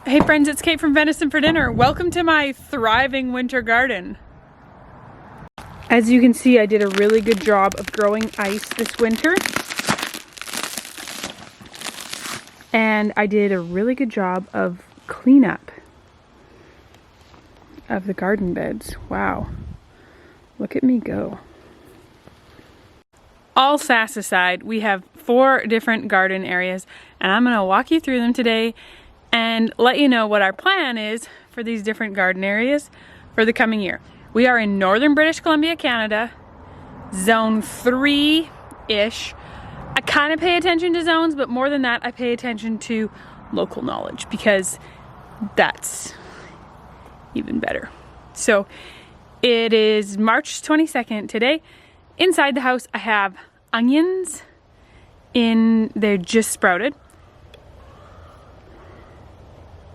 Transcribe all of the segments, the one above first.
Hey friends, it's Kate from Venison for Dinner. Welcome to my thriving winter garden. As you can see, I did a really good job of growing ice this winter. And I did a really good job of cleanup of the garden beds. Wow, look at me go. All sass aside, we have 4 different garden areas, and I'm gonna walk you through them today and let you know what our plan is for these different garden areas for the coming year. We are in northern British Columbia, Canada, zone 3-ish. I kind of pay attention to zones, but more than that, I pay attention to local knowledge because that's even better. So it is March 22nd today. Inside the house, I have onions they're just sprouted.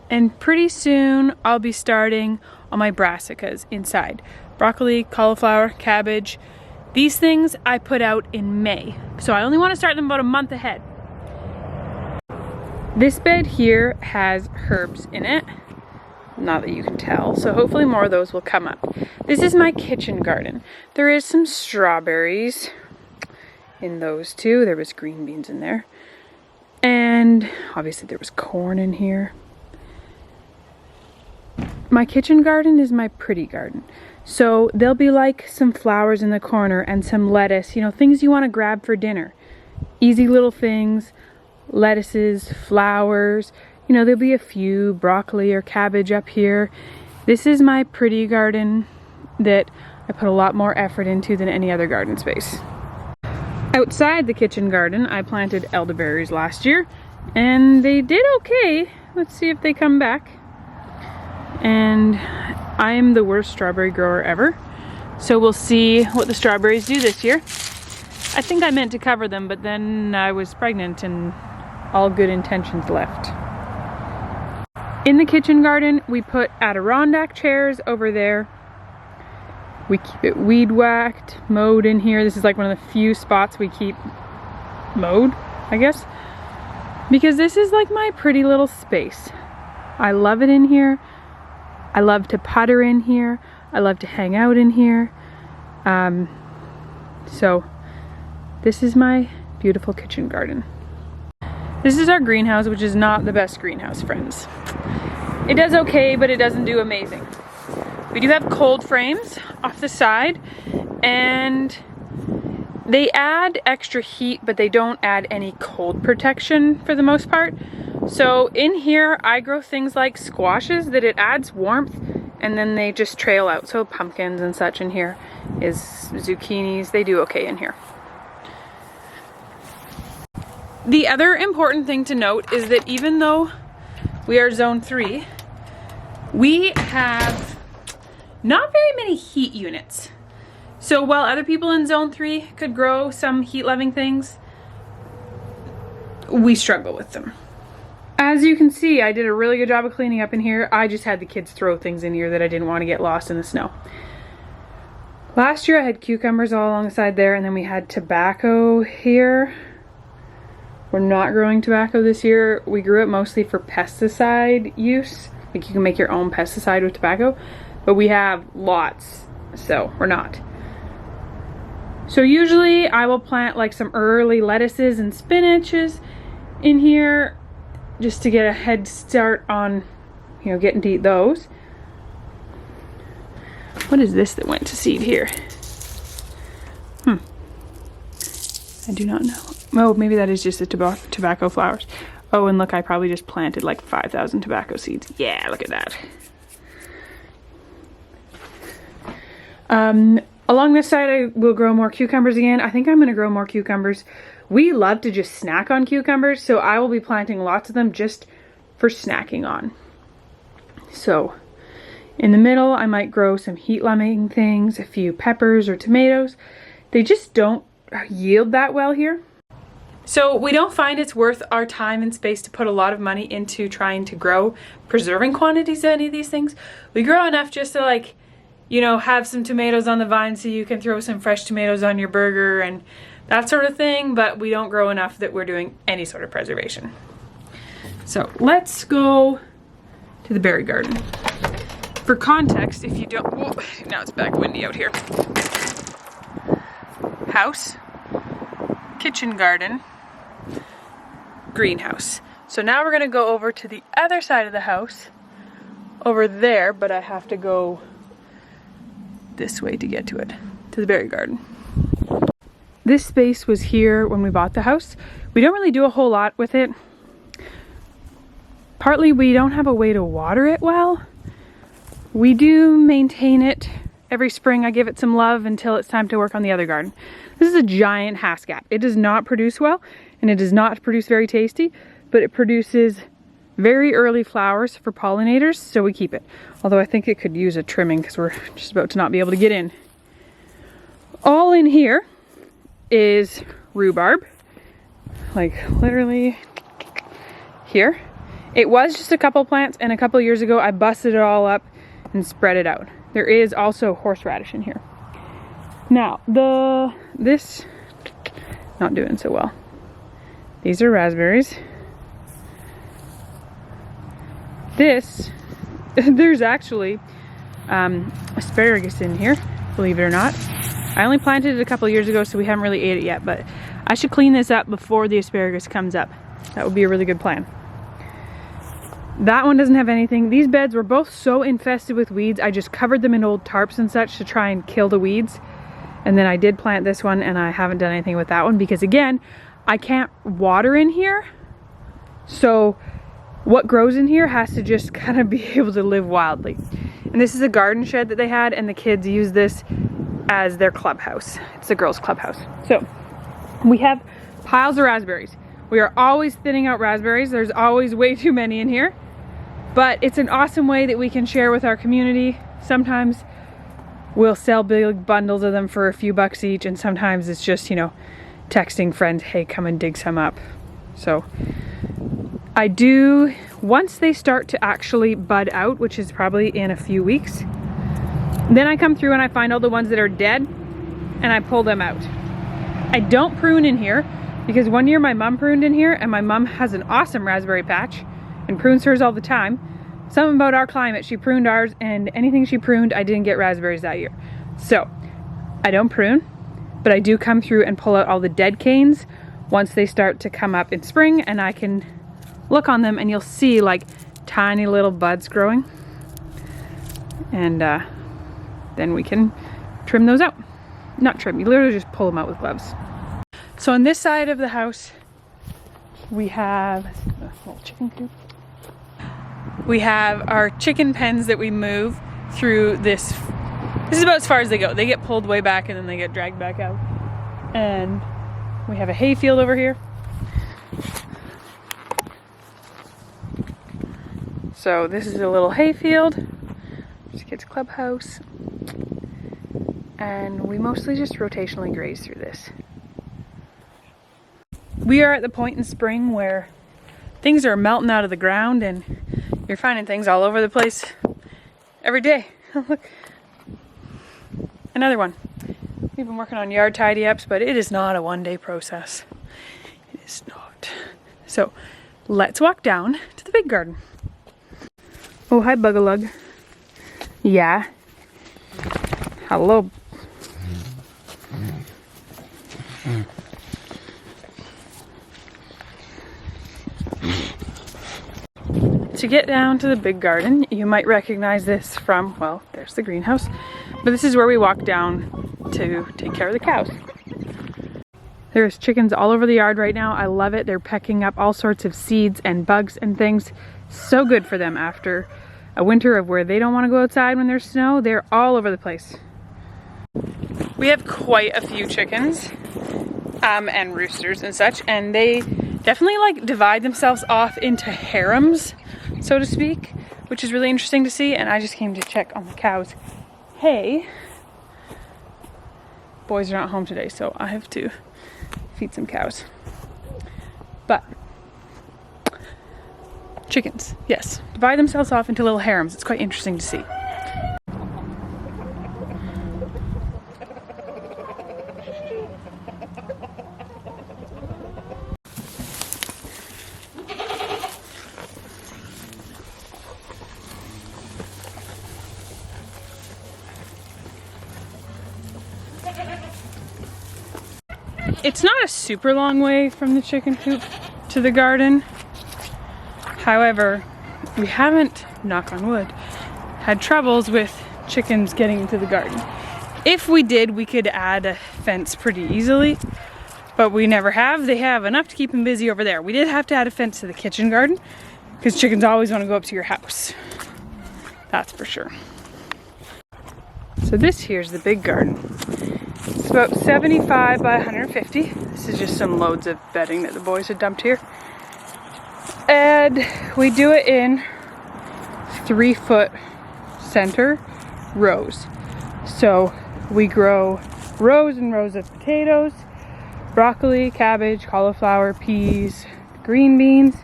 And pretty soon I'll be starting on my brassicas inside. Broccoli, cauliflower, cabbage. These things I put out in May. So I only want to start them about a month ahead. This bed here has herbs in it. Not that you can tell. So hopefully more of those will come up. This is my kitchen garden. There is some strawberries in those too. There was green beans in there. And obviously there was corn in here. My kitchen garden is my pretty garden. So there'll be like some flowers in the corner and some lettuce, you know, things you want to grab for dinner. Easy little things, lettuces, flowers, you know, there'll be a few broccoli or cabbage up here. This is my pretty garden that I put a lot more effort into than any other garden space. Outside the kitchen garden, I planted elderberries last year and they did okay. Let's see if they come back. And I am the worst strawberry grower ever. So we'll see what the strawberries do this year. I think I meant to cover them, but then I was pregnant and all good intentions left. In the kitchen garden, we put Adirondack chairs over there. We keep it weed whacked, mowed in here. This is like one of the few spots we keep mowed, I guess. Because this is like my pretty little space. I love it in here. I love to putter in here. I love to hang out in here. So this is my beautiful kitchen garden. This is our greenhouse, which is not the best greenhouse, friends. It does okay, but it doesn't do amazing. We do have cold frames off the side, and they add extra heat, but they don't add any cold protection for the most part. So in here, I grow things like squashes that it adds warmth and then they just trail out. So pumpkins and such in here is zucchinis. They do okay in here. The other important thing to note is that even though we are zone 3, we have not very many heat units. So while other people in zone 3 could grow some heat-loving things, we struggle with them. As you can see, I did a really good job of cleaning up in here. I just had the kids throw things in here that I didn't want to get lost in the snow. Last year I had cucumbers all along the side there, and then we had tobacco here. We're not growing tobacco this year. We grew it mostly for pesticide use. Like you can make your own pesticide with tobacco, but we have lots, so we're not. So usually I will plant like some early lettuces and spinaches in here, just to get a head start on, you know, getting to eat those. What is this that went to seed here? I do not know. Oh, maybe that is just the tobacco flowers. Oh, and look, I probably just planted like 5,000 tobacco seeds. Yeah, look at that. Along this side, I will grow more cucumbers again. I think I'm gonna grow more cucumbers. We love to just snack on cucumbers, so I will be planting lots of them just for snacking on. So in the middle, I might grow some heat-loving things, a few peppers or tomatoes. They just don't yield that well here. So we don't find it's worth our time and space to put a lot of money into trying to grow preserving quantities of any of these things. We grow enough just to, like, you know, have some tomatoes on the vine so you can throw some fresh tomatoes on your burger and that sort of thing, but we don't grow enough that we're doing any sort of preservation. So let's go to the berry garden. For context, if you don't, whoa, now it's back windy out here. House, kitchen garden, greenhouse. So now we're gonna go over to the other side of the house, over there, but I have to go this way to get to it, to the berry garden. This space was here when we bought the house. We don't really do a whole lot with it. Partly we don't have a way to water it well. We do maintain it every spring. I give it some love until it's time to work on the other garden. This is a giant hascap. It does not produce well, and it does not produce very tasty, but it produces very early flowers for pollinators, so we keep it. Although I think it could use a trimming because we're just about to not be able to get in. All in here is rhubarb, like literally here. It was just a couple plants, and a couple years ago I busted it all up and spread it out. There is also horseradish in here. Now, this, not doing so well. These are raspberries. This, there's actually asparagus in here, believe it or not. I only planted it a couple years ago, so we haven't really ate it yet, but I should clean this up before the asparagus comes up. That would be a really good plan. That one doesn't have anything. These beds were both so infested with weeds, I just covered them in old tarps and such to try and kill the weeds. And then I did plant this one, and I haven't done anything with that one because, again, I can't water in here. So what grows in here has to just kind of be able to live wildly. And this is a garden shed that they had, and the kids use this as their clubhouse. It's the girls' clubhouse. So we have piles of raspberries. We are always thinning out raspberries. There's always way too many in here. But it's an awesome way that we can share with our community. Sometimes we'll sell big bundles of them for a few bucks each, and sometimes it's just, you know, texting friends, hey, come and dig some up. So I do, once they start to actually bud out, which is probably in a few weeks, then I come through and I find all the ones that are dead and I pull them out. I don't prune in here because one year my mom pruned in here, and my mom has an awesome raspberry patch and prunes hers all the time. Something about our climate, she pruned ours, and anything she pruned, I didn't get raspberries that year. So I don't prune, but I do come through and pull out all the dead canes once they start to come up in spring, and I can look on them and you'll see like tiny little buds growing. And then we can trim those out. Not trim, you literally just pull them out with gloves. So on this side of the house, we have a little chicken coop. We have our chicken pens that we move through this. This is about as far as they go. They get pulled way back and then they get dragged back out. And we have a hayfield over here. So this is a little hayfield. There's a kids' clubhouse. And we mostly just rotationally graze through this. We are at the point in spring where things are melting out of the ground and you're finding things all over the place every day. Look, another one. We've been working on yard tidy-ups, but it is not a one-day process. It is not. So let's walk down to the big garden. Oh, hi, Bugalug. Yeah. Hello. To get down to the big garden, you might recognize this from, well, there's the greenhouse, but this is where we walk down to take care of the cows. There's chickens all over the yard right now. I love it. They're pecking up all sorts of seeds and bugs and things. So good for them after a winter of where they don't want to go outside when there's snow. They're all over the place. We have quite a few chickens and roosters and such, and they definitely like divide themselves off into harems, so to speak, which is really interesting to see. And I just came to check on the cows. Hey, boys are not home today, so I have to feed some cows. But chickens, yes, divide themselves off into little harems. It's quite interesting to see. It's not a super long way from the chicken coop to the garden. However, we haven't, knock on wood, had troubles with chickens getting into the garden. If we did, we could add a fence pretty easily, but we never have. They have enough to keep them busy over there. We did have to add a fence to the kitchen garden because chickens always want to go up to your house. That's for sure. So this here's the big garden. It's about 75 by 150. This is just some loads of bedding that the boys had dumped here. And we do it in 3-foot center rows. So we grow rows and rows of potatoes, broccoli, cabbage, cauliflower, peas, green beans,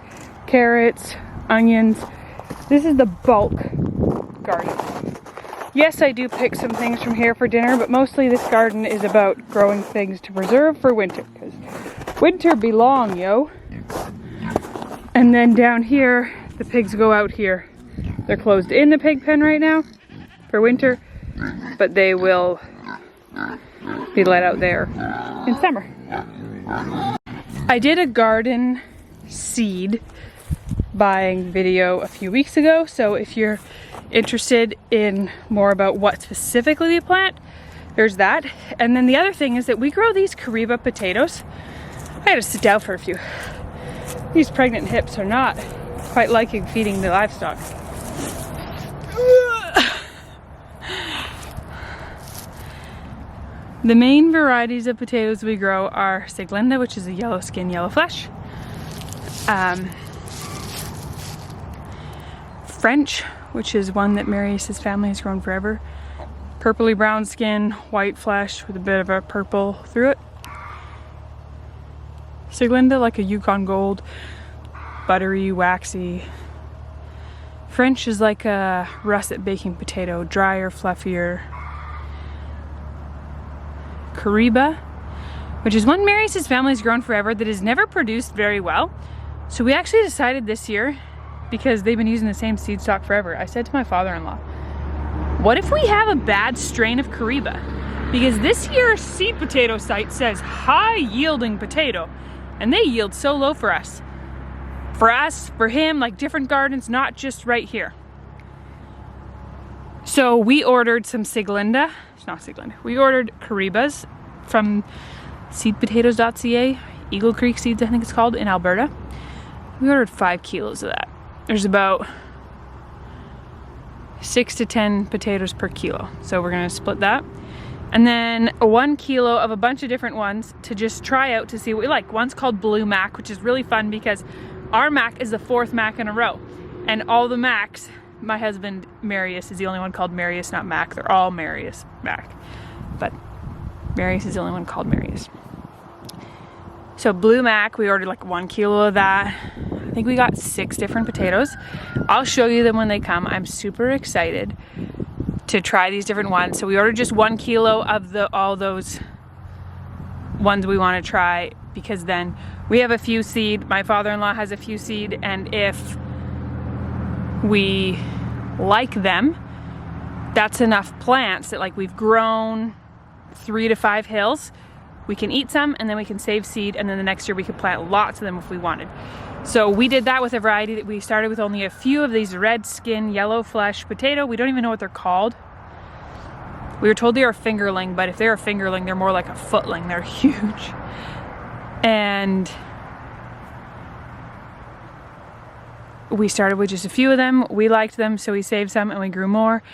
carrots, onions. This is the bulk garden. Yes, I do pick some things from here for dinner, but mostly this garden is about growing things to preserve for winter, because winter be long, yo. And then down here, the pigs go out here. They're closed in the pig pen right now for winter, but they will be let out there in summer. I did a garden seed buying video a few weeks ago, so if you're interested in more about what specifically we plant, there's that. And then the other thing is that we grow these Kariba potatoes. I had to sit down for a few. These pregnant hips are not quite liking feeding the livestock. The main varieties of potatoes we grow are Siglinda, which is a yellow skin, yellow flesh. French, which is one that Marius's family has grown forever. Purpley brown skin, white flesh with a bit of a purple through it. Siglinda, like a Yukon Gold, buttery, waxy. French is like a russet baking potato, drier, fluffier. Kariba, which is one Marius's family has grown forever that has never produced very well. So we actually decided this year, because they've been using the same seed stock forever, I said to my father-in-law, what if we have a bad strain of Kariba? Because this year's seed potato site says high yielding potato, and they yield so low for us. For us, for him, like different gardens, not just right here. So we ordered some Siglinda, it's not Siglinda, we ordered Karibas from seedpotatoes.ca, Eagle Creek Seeds I think it's called, in Alberta. We ordered 5 kilos of that. There's about 6 to 10 potatoes per kilo. So we're gonna split that. And then 1 kilo of a bunch of different ones to just try out to see what we like. One's called Blue Mac, which is really fun because our Mac is the 4th Mac in a row. And all the Macs, my husband Marius is the only one called Marius, not Mac. They're all Marius Mac. But Marius is the only one called Marius. So Blue Mac, we ordered like 1 kilo of that. I think we got 6 different potatoes. I'll show you them when they come. I'm super excited to try these different ones. So we ordered just 1 kilo of all those ones we want to try, because then we have a few seed, my father-in-law has a few seed, and if we like them, that's enough plants that like we've grown 3 to 5 hills. We can eat some and then we can save seed, and then the next year we could plant lots of them if we wanted. So we did that with a variety that we started with only a few of these red skin, yellow flesh potato. We don't even know what they're called. We were told they are fingerling, but if they're a fingerling, they're more like a footling. They're huge. And we started with just a few of them. We liked them, so we saved some and we grew more.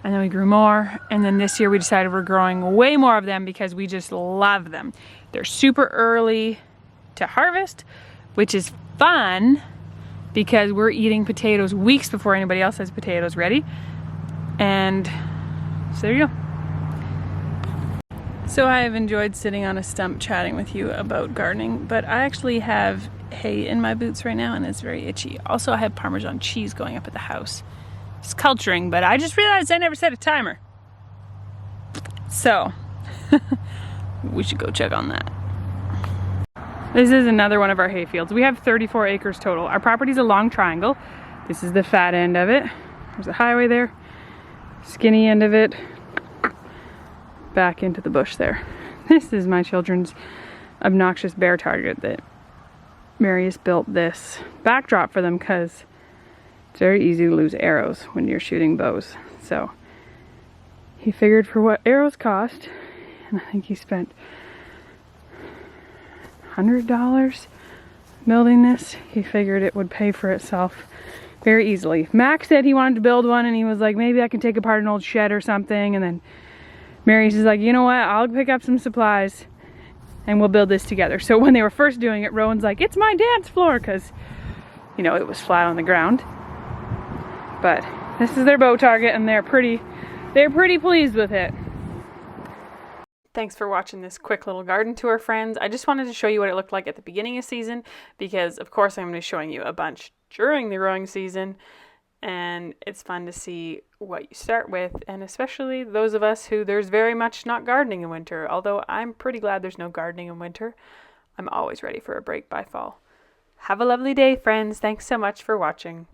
And then we grew more. And then this year we decided we're growing way more of them because we just love them. They're super early to harvest, which is fun because we're eating potatoes weeks before anybody else has potatoes ready. And so there you go. So I have enjoyed sitting on a stump chatting with you about gardening, but I actually have hay in my boots right now and it's very itchy. Also, I have Parmesan cheese going up at the house. It's culturing, but I just realized I never set a timer. So we should go check on that. This is another one of our hay fields. We have 34 acres total. Our property's a long triangle. This is the fat end of it. There's a highway there. Skinny end of it. back into the bush there. This is my children's obnoxious bear target that Marius built this backdrop for them because it's very easy to lose arrows when you're shooting bows. So he figured for what arrows cost, and I think he spent $100 building this. He figured it would pay for itself very easily. Max said he wanted to build one, and he was like, maybe I can take apart an old shed or something. And then Marius is like, you know what, I'll pick up some supplies and we'll build this together. So when they were first doing it, Rowan's like, it's my dance floor, because, you know, it was flat on the ground. But this is their bow target, and they're pretty pleased with it. Thanks for watching this quick little garden tour, friends. I just wanted to show you what it looked like at the beginning of season, because of course I'm going to be showing you a bunch during the growing season, and it's fun to see what you start with, and especially those of us who there's very much not gardening in winter. Although I'm pretty glad there's no gardening in winter. I'm always ready for a break by fall. Have a lovely day, friends. Thanks so much for watching.